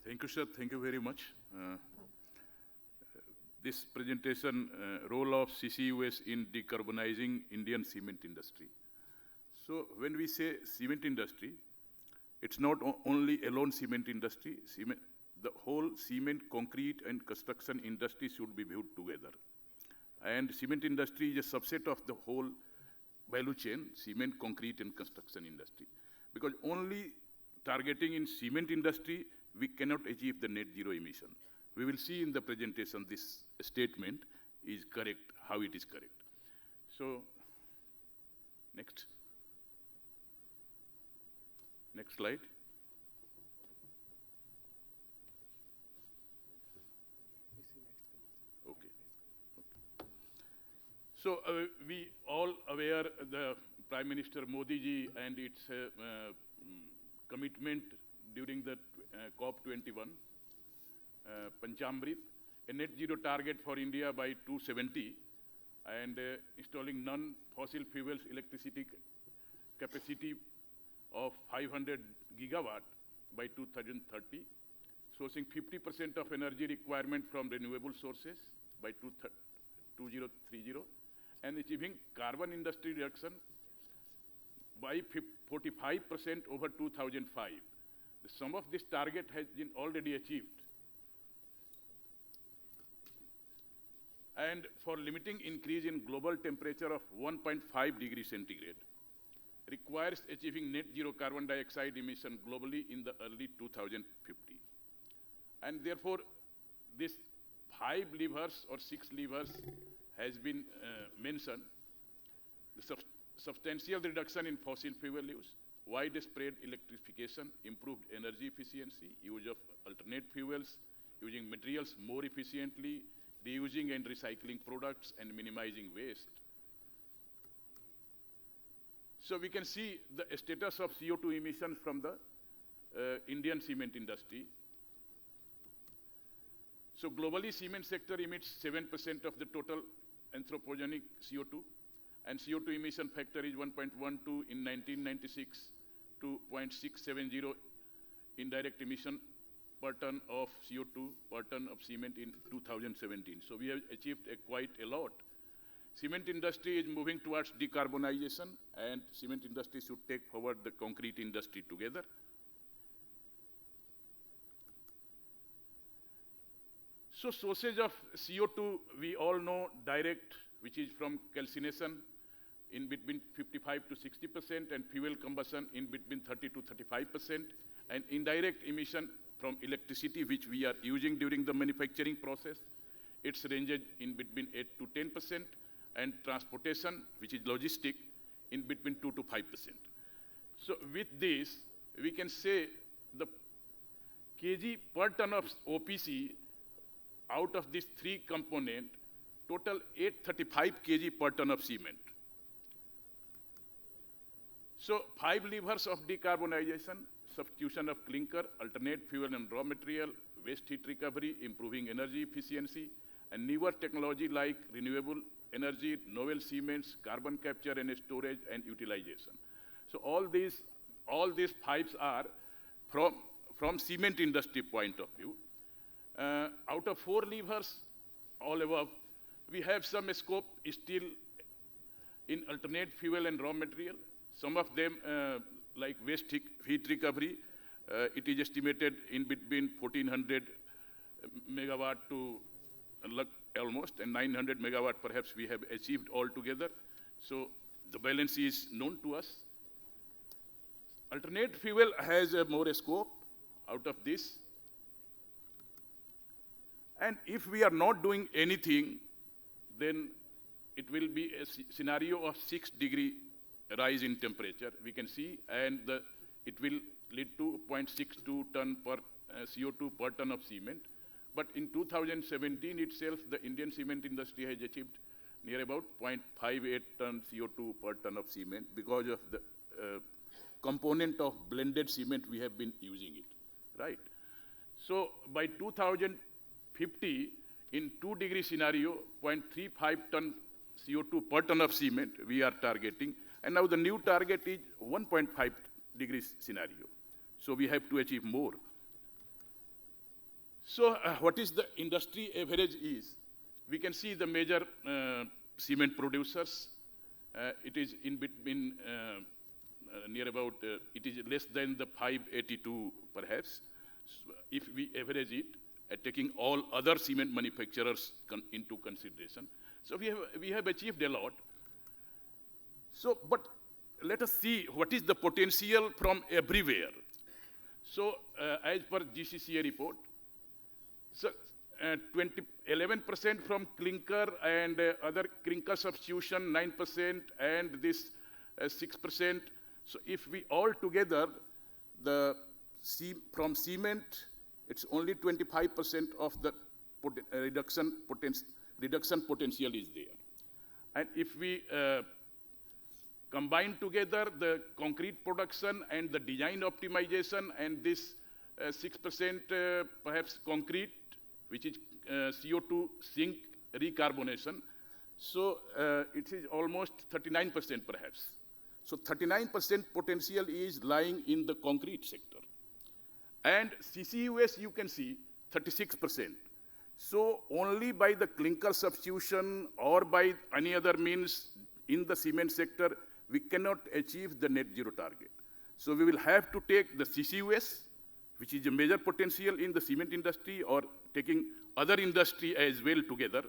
Thank you, sir. Thank you very much. This presentation, role of CCUS in decarbonizing Indian cement industry. So when we say cement industry, it's not only alone cement industry. The whole cement, concrete, and construction industry should be viewed together. And cement industry is a subset of the whole value chain, cement, concrete, and construction industry. Because only targeting in cement industry, we cannot achieve the net zero emission. We will see in the presentation this statement is correct, how it is correct. So, next. Next slide. Okay. So, we all aware the Prime Minister Modi ji and its commitment during the COP21, Panchamrit, a net zero target for India by 2070, and installing non-fossil fuels electricity capacity of 500 gigawatt by 2030, sourcing 50% of energy requirement from renewable sources by 2030, and achieving carbon industry reduction by 45% over 2005. The sum of this target has been already achieved. And for limiting increase in global temperature of 1.5 degrees centigrade, requires achieving net zero carbon dioxide emission globally in the early 2050. And therefore, this 5 levers or 6 levers has been mentioned. The substantial reduction in fossil fuel use, widespread electrification, improved energy efficiency, use of alternate fuels, using materials more efficiently, reusing and recycling products, and minimizing waste. So we can see the status of CO2 emissions from the Indian cement industry. So globally, cement sector emits 7% of the total anthropogenic CO2, and CO2 emission factor is 1.12 in 1996 to 0.670 indirect emission per ton of CO2 per ton of cement in 2017. So we have achieved quite a lot. Cement industry is moving towards decarbonization, and cement industry should take forward the concrete industry together. So sources of CO2, we all know direct, which is from calcination in between 55 to 60%, and fuel combustion in between 30 to 35%, and indirect emission from electricity, which we are using during the manufacturing process. It's ranged in between 8 to 10%, and transportation, which is logistic, in between 2 to 5%. So with this, we can say the kg per ton of OPC out of these 3 components, total 835 kg per ton of cement. So 5 levers of decarbonization: substitution of clinker, alternate fuel and raw material, waste heat recovery, improving energy efficiency, and newer technology like renewable energy, novel cements, carbon capture and storage, and utilization. So all these 5s are from cement industry point of view. Out of 4 levers, all above, we have some scope still in alternate fuel and raw material. Some of them, like waste heat recovery, it is estimated in between 1400 megawatt to almost, and 900 megawatt perhaps we have achieved altogether. So the balance is known to us. Alternate fuel has more scope out of this. And if we are not doing anything, then it will be a scenario of 6 degree rise in temperature, we can see, and it will lead to 0.62 ton per CO2 per ton of cement. But in 2017 itself, the Indian cement industry has achieved near about 0.58 ton CO2 per ton of cement because of the component of blended cement we have been using it, right? So by 2050, in 2 degree scenario, 0.35 ton CO2 per ton of cement we are targeting. And now the new target is 1.5 degrees scenario. So we have to achieve more. So what is the industry average is? We can see the major cement producers. It is in between near about, it is less than the 582 perhaps. So if we average it, taking all other cement manufacturers into consideration. So we have achieved a lot. So, but let us see what is the potential from everywhere. So, as per GCCA report, so 11% from clinker and other clinker substitution, 9%, and this 6%. So, if we all together, from cement, it's only 25% of the reduction potential is there. And if we combine together the concrete production and the design optimization and this 6% perhaps concrete, which is CO2 sink recarbonation, so it is almost 39% perhaps. So 39% potential is lying in the concrete sector. And CCUS, you can see 36%. So only by the clinker substitution or by any other means in the cement sector, we cannot achieve the net zero target. So we will have to take the CCUS, which is a major potential in the cement industry, or taking other industry as well together,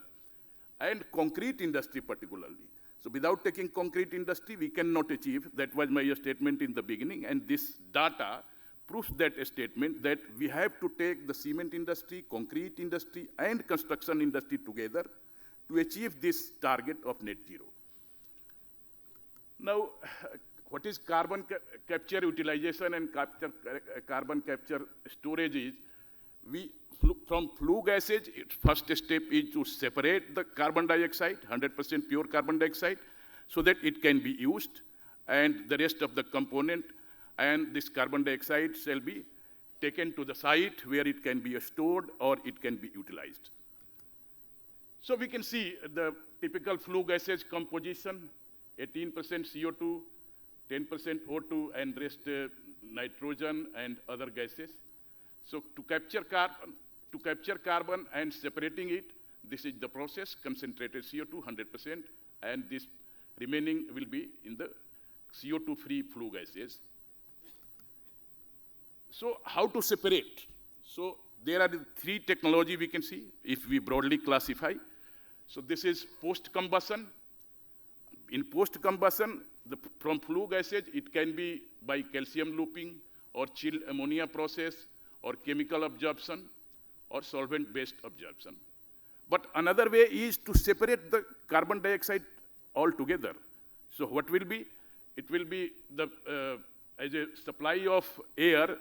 and concrete industry particularly. So without taking concrete industry, we cannot achieve. That was my statement in the beginning, and this data proves that statement, that we have to take the cement industry, concrete industry, and construction industry together to achieve this target of net zero. Now, what is carbon capture utilization and carbon capture storage is, from flue gases, first step is to separate the carbon dioxide, 100% pure carbon dioxide, so that it can be used, and the rest of the component and this carbon dioxide shall be taken to the site where it can be stored or it can be utilized. So we can see the typical flue gases composition, 18% CO2, 10% O2, and rest nitrogen and other gases. So to capture carbon and separating it, this is the process, concentrated CO2, 100%, and this remaining will be in the CO2-free flue gases. So how to separate? So there are three technology we can see, if we broadly classify. So this is post-combustion. In post-combustion, from flue gases, it can be by calcium looping, or chilled ammonia process, or chemical absorption, or solvent-based absorption. But another way is to separate the carbon dioxide altogether. So what will be? It will be as a supply of air,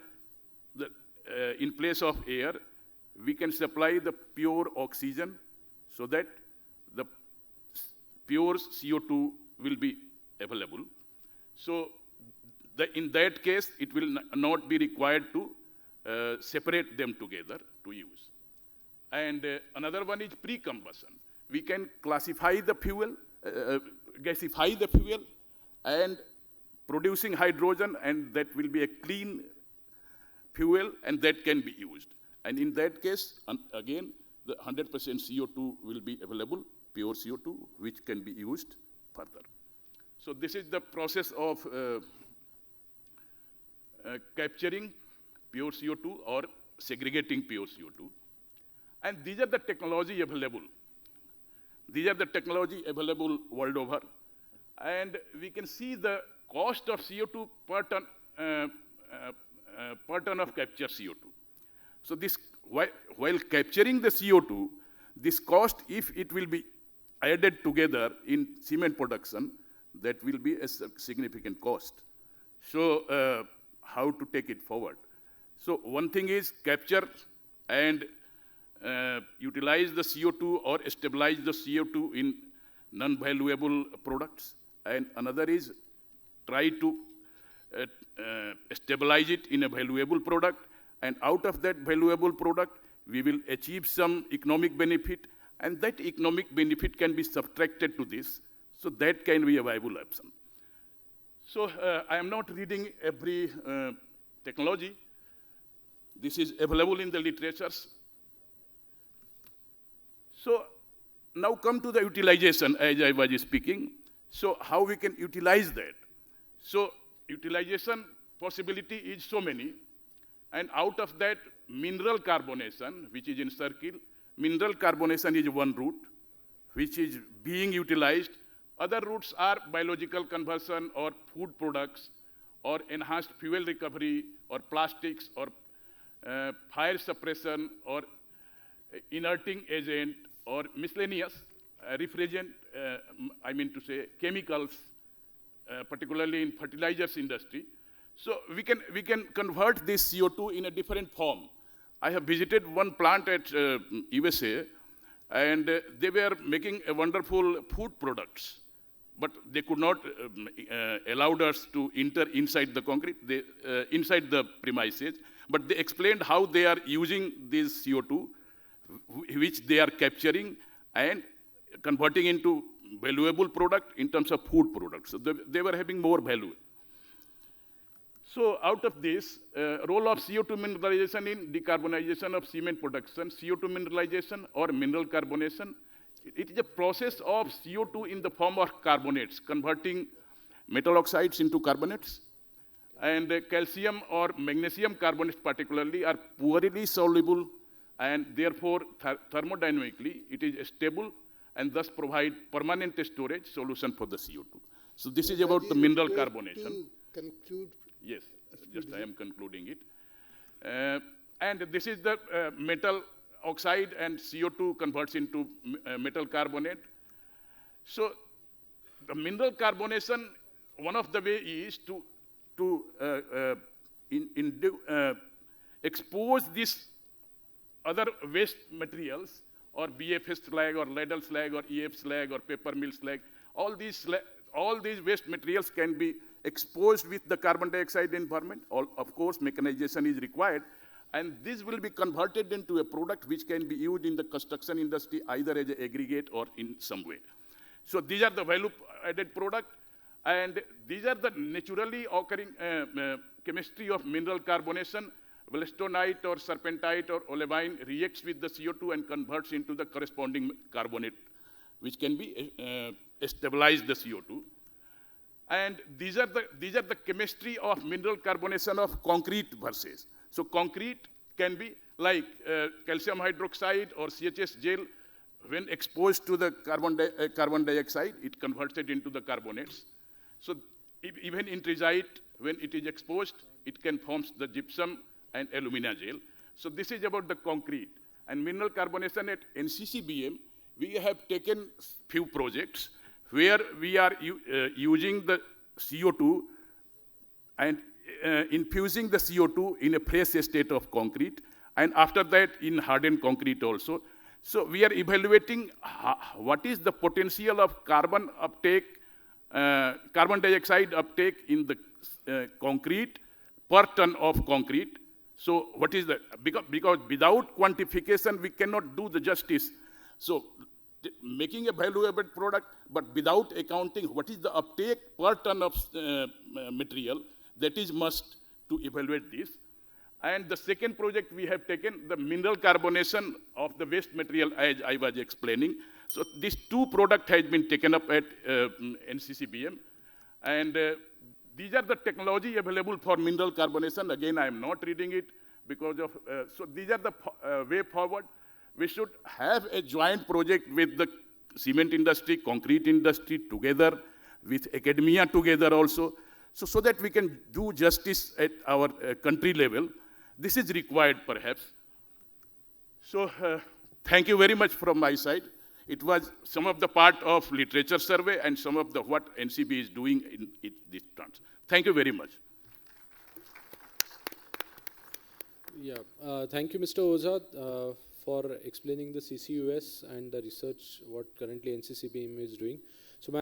in place of air, we can supply the pure oxygen, so that the pure CO2 will be available. So in that case, it will not be required to separate them together to use. And another one is pre-combustion. We can classify the fuel, gasify the fuel, and producing hydrogen, and that will be a clean fuel, and that can be used. And in that case, again, the 100% CO2 will be available, pure CO2, which can be used further. So this is the process of capturing pure CO2 or segregating pure CO2. And these are the technology available. These are the technology available world over. And we can see the cost of CO2 per ton of captured CO2. So this, while capturing the CO2, this cost, if it will be added together in cement production, that will be a significant cost. So how to take it forward? So one thing is capture and utilize the CO2 or stabilize the CO2 in non-valuable products. And another is try to stabilize it in a valuable product, and out of that valuable product, we will achieve some economic benefit, and that economic benefit can be subtracted to this, so that can be a viable option. So I am not reading every technology. This is available in the literatures, So now come to the utilization, as I was speaking. So how we can utilize that? So utilization possibility is so many, and out of that, mineral carbonation, which is in circle, mineral carbonation is one route, which is being utilized. Other routes are biological conversion or food products or enhanced fuel recovery or plastics or fire suppression or inerting agent or miscellaneous refrigerant, I mean to say chemicals, particularly in fertilizers industry. So we can convert this CO2 in a different form. I have visited one plant at USA, and they were making a wonderful food products, but they could not allow us to enter inside the concrete, inside the premises. But they explained how they are using this CO2, which they are capturing and converting into valuable product in terms of food products. So they were having more value. So out of this, role of CO2 mineralization in decarbonization of cement production, CO2 mineralization or mineral carbonation, it is a process of CO2 in the form of carbonates, converting metal oxides into carbonates. And calcium or magnesium carbonates particularly are poorly soluble, and therefore thermodynamically it is stable and thus provide permanent storage solution for the CO2. So this is about the mineral carbonation. To conclude. Yes, just I am concluding it. And this is the metal oxide, and CO2 converts into metal carbonate. So the mineral carbonation, one of the way is to expose these other waste materials, or BFS slag, or ladle slag, or EF slag, or paper mill slag. All these waste materials can be exposed with the carbon dioxide environment. Of course, mechanization is required, and this will be converted into a product which can be used in the construction industry either as an aggregate or in some way. So these are the value-added product, and these are the naturally occurring chemistry of mineral carbonation. Wilstonite or serpentite or olivine reacts with the CO2 and converts into the corresponding carbonate, which can be stabilize the CO2. And these are the chemistry of mineral carbonation of concrete versus. So concrete can be like calcium hydroxide or CHS gel. When exposed to the carbon dioxide, it converts it into the carbonates. So even in trichyte, when it is exposed, it can form the gypsum and alumina gel. So this is about the concrete. And mineral carbonation at NCCBM, we have taken few projects where we are using the CO2 and infusing the CO2 in a fresh state of concrete, and after that in hardened concrete also. So we are evaluating what is the potential of carbon dioxide uptake in the concrete per ton of concrete. So what is that? Because without quantification, we cannot do the justice. So making a valuable product, but without accounting what is the uptake per ton of material, that is must to evaluate this. And the second project we have taken, the mineral carbonation of the waste material, as I was explaining. So these two products has been taken up at NCCBM. And these are the technology available for mineral carbonation. Again, I am not reading it because of, so these are the way forward. We should have a joint project with the cement industry, concrete industry together, with academia together also, so that we can do justice at our country level. This is required, perhaps. So thank you very much from my side. It was some of the part of literature survey and some of the what NCB is doing in these terms. Thank you very much. Yeah, thank you, Mr. Ojha, for explaining the CCUS and the research what currently NCCBM is doing. So